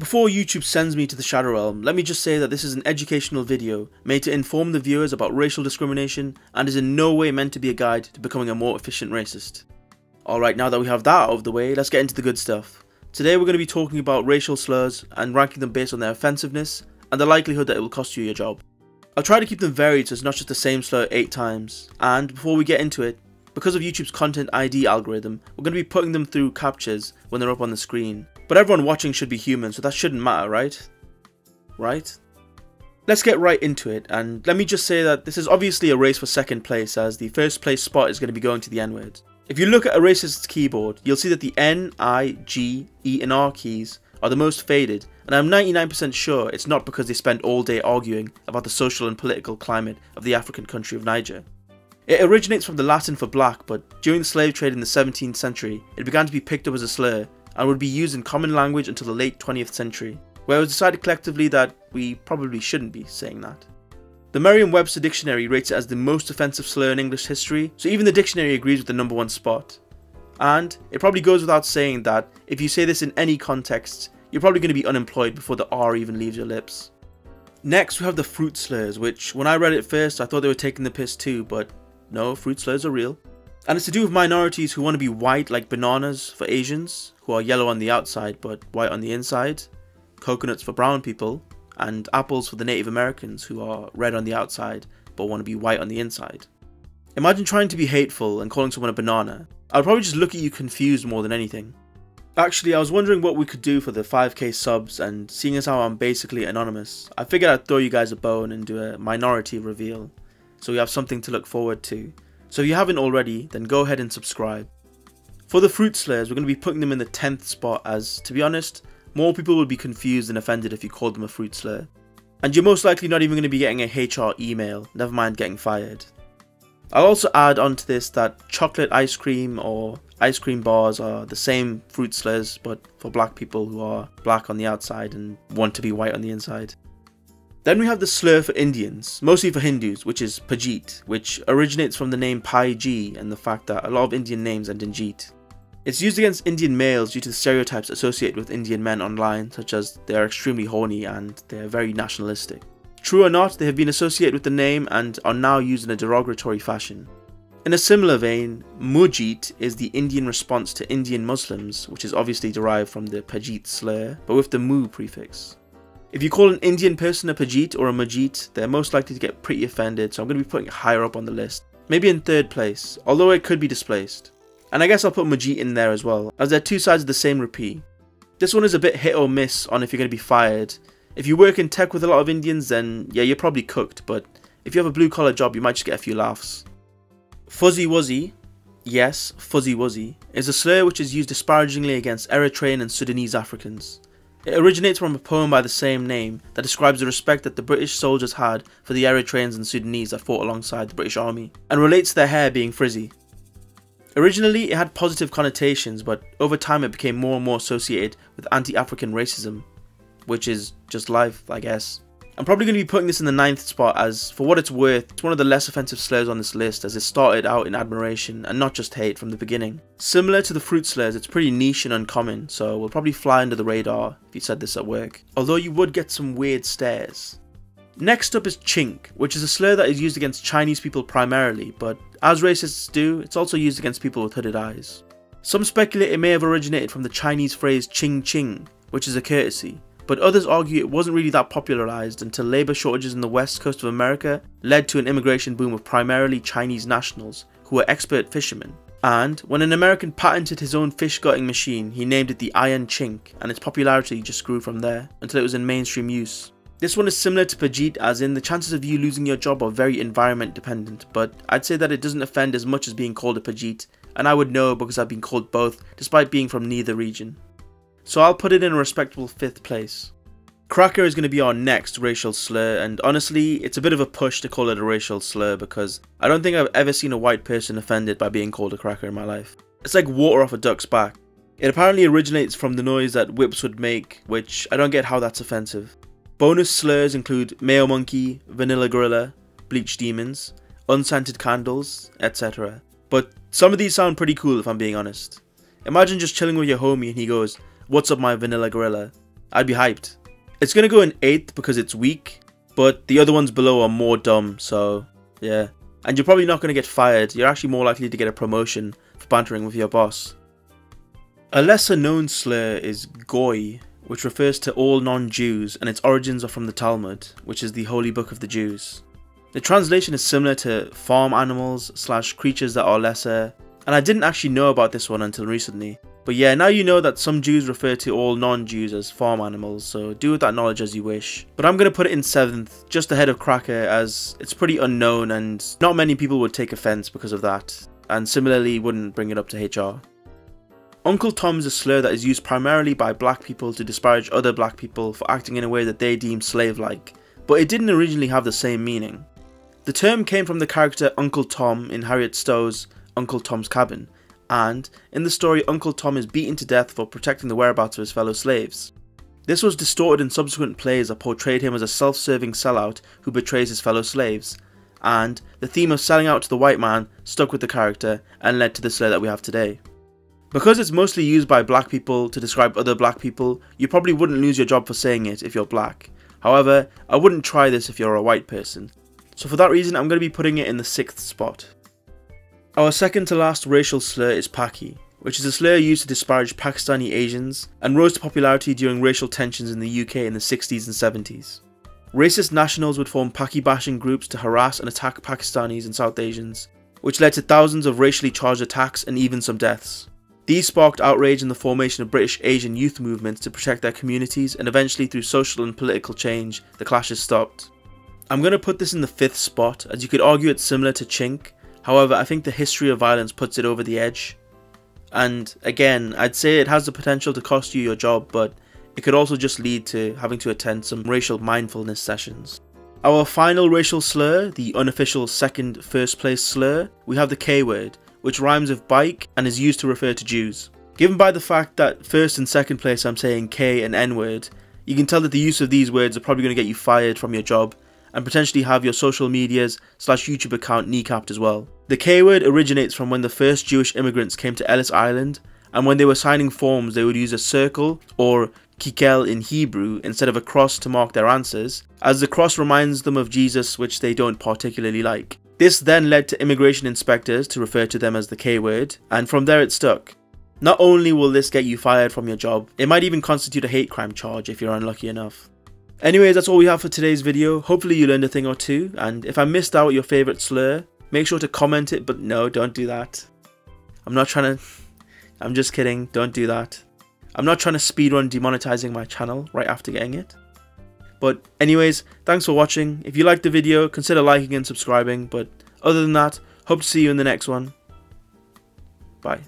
Before YouTube sends me to the Shadow Realm, let me just say that this is an educational video made to inform the viewers about racial discrimination and is in no way meant to be a guide to becoming a more efficient racist. Alright, now that we have that out of the way, let's get into the good stuff. Today we're going to be talking about racial slurs and ranking them based on their offensiveness and the likelihood that it will cost you your job. I'll try to keep them varied so it's not just the same slur 8 times, and before we get into it, because of YouTube's content ID algorithm, we're going to be putting them through captchas when they're up on the screen. But everyone watching should be human, so that shouldn't matter, right? Right? Let's get right into it, and let me just say that this is obviously a race for second place, as the first place spot is going to be going to the N-word. If you look at a racist's keyboard, you'll see that the N, I, G, E and R keys are the most faded, and I'm 99% sure it's not because they spent all day arguing about the social and political climate of the African country of Niger. It originates from the Latin for black, but during the slave trade in the 17th century, it began to be picked up as a slur and would be used in common language until the late 20th century, where it was decided collectively that we probably shouldn't be saying that. The Merriam Webster dictionary rates it as the most offensive slur in English history, so even the dictionary agrees with the #1 spot. And it probably goes without saying that if you say this in any context, you're probably going to be unemployed before the R even leaves your lips. Next we have the fruit slurs, which when I read it first I thought they were taking the piss too, but no, fruit slurs are real. And it's to do with minorities who want to be white, like bananas for Asians, who are yellow on the outside but white on the inside, coconuts for brown people, and apples for the Native Americans who are red on the outside but want to be white on the inside. Imagine trying to be hateful and calling someone a banana. I would probably just look at you confused more than anything. Actually, I was wondering what we could do for the 5k subs, and seeing as how I'm basically anonymous, I figured I'd throw you guys a bone and do a minority reveal, so we have something to look forward to. So if you haven't already, then go ahead and subscribe. For the fruit slurs, we're going to be putting them in the 10th spot, as, to be honest, more people would be confused and offended if you called them a fruit slur. And you're most likely not even going to be getting a HR email, never mind getting fired. I'll also add onto this that chocolate ice cream or ice cream bars are the same fruit slurs, but for black people who are black on the outside and want to be white on the inside. Then we have the slur for Indians, mostly for Hindus, which is Pajit, which originates from the name Pai Ji and the fact that a lot of Indian names end in Jeet. It's used against Indian males due to the stereotypes associated with Indian men online, such as they are extremely horny and they are very nationalistic. True or not, they have been associated with the name and are now used in a derogatory fashion. In a similar vein, Mujit is the Indian response to Indian Muslims, which is obviously derived from the Pajit slur, but with the mu prefix. If you call an Indian person a Pajit or a Majit, they're most likely to get pretty offended, so I'm going to be putting it higher up on the list. Maybe in 3rd place, although it could be displaced. And I guess I'll put Majit in there as well, as they're two sides of the same rupee. This one is a bit hit or miss on if you're going to be fired. If you work in tech with a lot of Indians, then yeah, you're probably cooked, but if you have a blue collar job, you might just get a few laughs. Fuzzy Wuzzy, yes, Fuzzy Wuzzy, is a slur which is used disparagingly against Eritrean and Sudanese Africans. It originates from a poem by the same name that describes the respect that the British soldiers had for the Eritreans and Sudanese that fought alongside the British Army, and relates to their hair being frizzy. Originally it had positive connotations, but over time it became more and more associated with anti-African racism, which is just life, I guess. I'm probably going to be putting this in the 9th spot, as for what it's worth, it's one of the less offensive slurs on this list, as it started out in admiration and not just hate from the beginning. Similar to the fruit slurs, it's pretty niche and uncommon, so we'll probably fly under the radar if you said this at work, although you would get some weird stares. Next up is chink, which is a slur that is used against Chinese people primarily, but as racists do, it's also used against people with hooded eyes. Some speculate it may have originated from the Chinese phrase ching ching, which is a courtesy, but others argue it wasn't really that popularized until labour shortages in the west coast of America led to an immigration boom of primarily Chinese nationals who were expert fishermen. And when an American patented his own fish gutting machine, he named it the Iron Chink, and its popularity just grew from there until it was in mainstream use. This one is similar to Pajit, as in the chances of you losing your job are very environment dependent, but I'd say that it doesn't offend as much as being called a Pajit, and I would know because I've been called both despite being from neither region. So I'll put it in a respectable 5th place. Cracker is going to be our next racial slur, and honestly, it's a bit of a push to call it a racial slur because I don't think I've ever seen a white person offended by being called a cracker in my life. It's like water off a duck's back. It apparently originates from the noise that whips would make, which I don't get how that's offensive. Bonus slurs include mayo monkey, vanilla gorilla, bleach demons, unscented candles, etc. But some of these sound pretty cool if I'm being honest. Imagine just chilling with your homie and he goes, "What's up my vanilla gorilla?" I'd be hyped. It's gonna go in 8th because it's weak, but the other ones below are more dumb, so yeah. And you're probably not gonna get fired, you're actually more likely to get a promotion for bantering with your boss. A lesser known slur is goy, which refers to all non-Jews, and its origins are from the Talmud, which is the holy book of the Jews. The translation is similar to farm animals / creatures that are lesser, and I didn't actually know about this one until recently. But yeah, now you know that some Jews refer to all non-Jews as farm animals, so do with that knowledge as you wish. But I'm going to put it in 7th, just ahead of cracker, as it's pretty unknown and not many people would take offense because of that, and similarly wouldn't bring it up to HR. Uncle Tom is a slur that is used primarily by black people to disparage other black people for acting in a way that they deem slave-like, but it didn't originally have the same meaning. The term came from the character Uncle Tom in Harriet Stowe's Uncle Tom's Cabin, and in the story Uncle Tom is beaten to death for protecting the whereabouts of his fellow slaves. This was distorted in subsequent plays that portrayed him as a self-serving sellout who betrays his fellow slaves, and the theme of selling out to the white man stuck with the character and led to the slur that we have today. Because it's mostly used by black people to describe other black people, you probably wouldn't lose your job for saying it if you're black. However, I wouldn't try this if you're a white person. So for that reason, I'm going to be putting it in the 6th spot. Our second to last racial slur is Paki, which is a slur used to disparage Pakistani Asians and rose to popularity during racial tensions in the UK in the 60s and 70s. Racist nationals would form Paki bashing groups to harass and attack Pakistanis and South Asians, which led to thousands of racially charged attacks and even some deaths. These sparked outrage in the formation of British Asian youth movements to protect their communities, and eventually through social and political change, the clashes stopped. I'm going to put this in the 5th spot, as you could argue it's similar to Chink, however I think the history of violence puts it over the edge. And again, I'd say it has the potential to cost you your job, but it could also just lead to having to attend some racial mindfulness sessions. Our final racial slur, the unofficial second first place slur, we have the K word, which rhymes with bike and is used to refer to Jews. Given by the fact that first and second place I'm saying K and N word, you can tell that the use of these words are probably going to get you fired from your job and potentially have your social medias / YouTube account kneecapped as well. The K word originates from when the first Jewish immigrants came to Ellis Island, and when they were signing forms they would use a circle, or kikel in Hebrew, instead of a cross to mark their answers, as the cross reminds them of Jesus, which they don't particularly like. This then led to immigration inspectors to refer to them as the K word, and from there it stuck. Not only will this get you fired from your job, it might even constitute a hate crime charge if you're unlucky enough. Anyways, that's all we have for today's video. Hopefully you learned a thing or two, and if I missed out your favourite slur, make sure to comment it, but no, don't do that. I'm just kidding, don't do that. I'm not trying to speedrun demonetizing my channel right after getting it. But anyways, thanks for watching. If you liked the video, consider liking and subscribing, but other than that, hope to see you in the next one. Bye.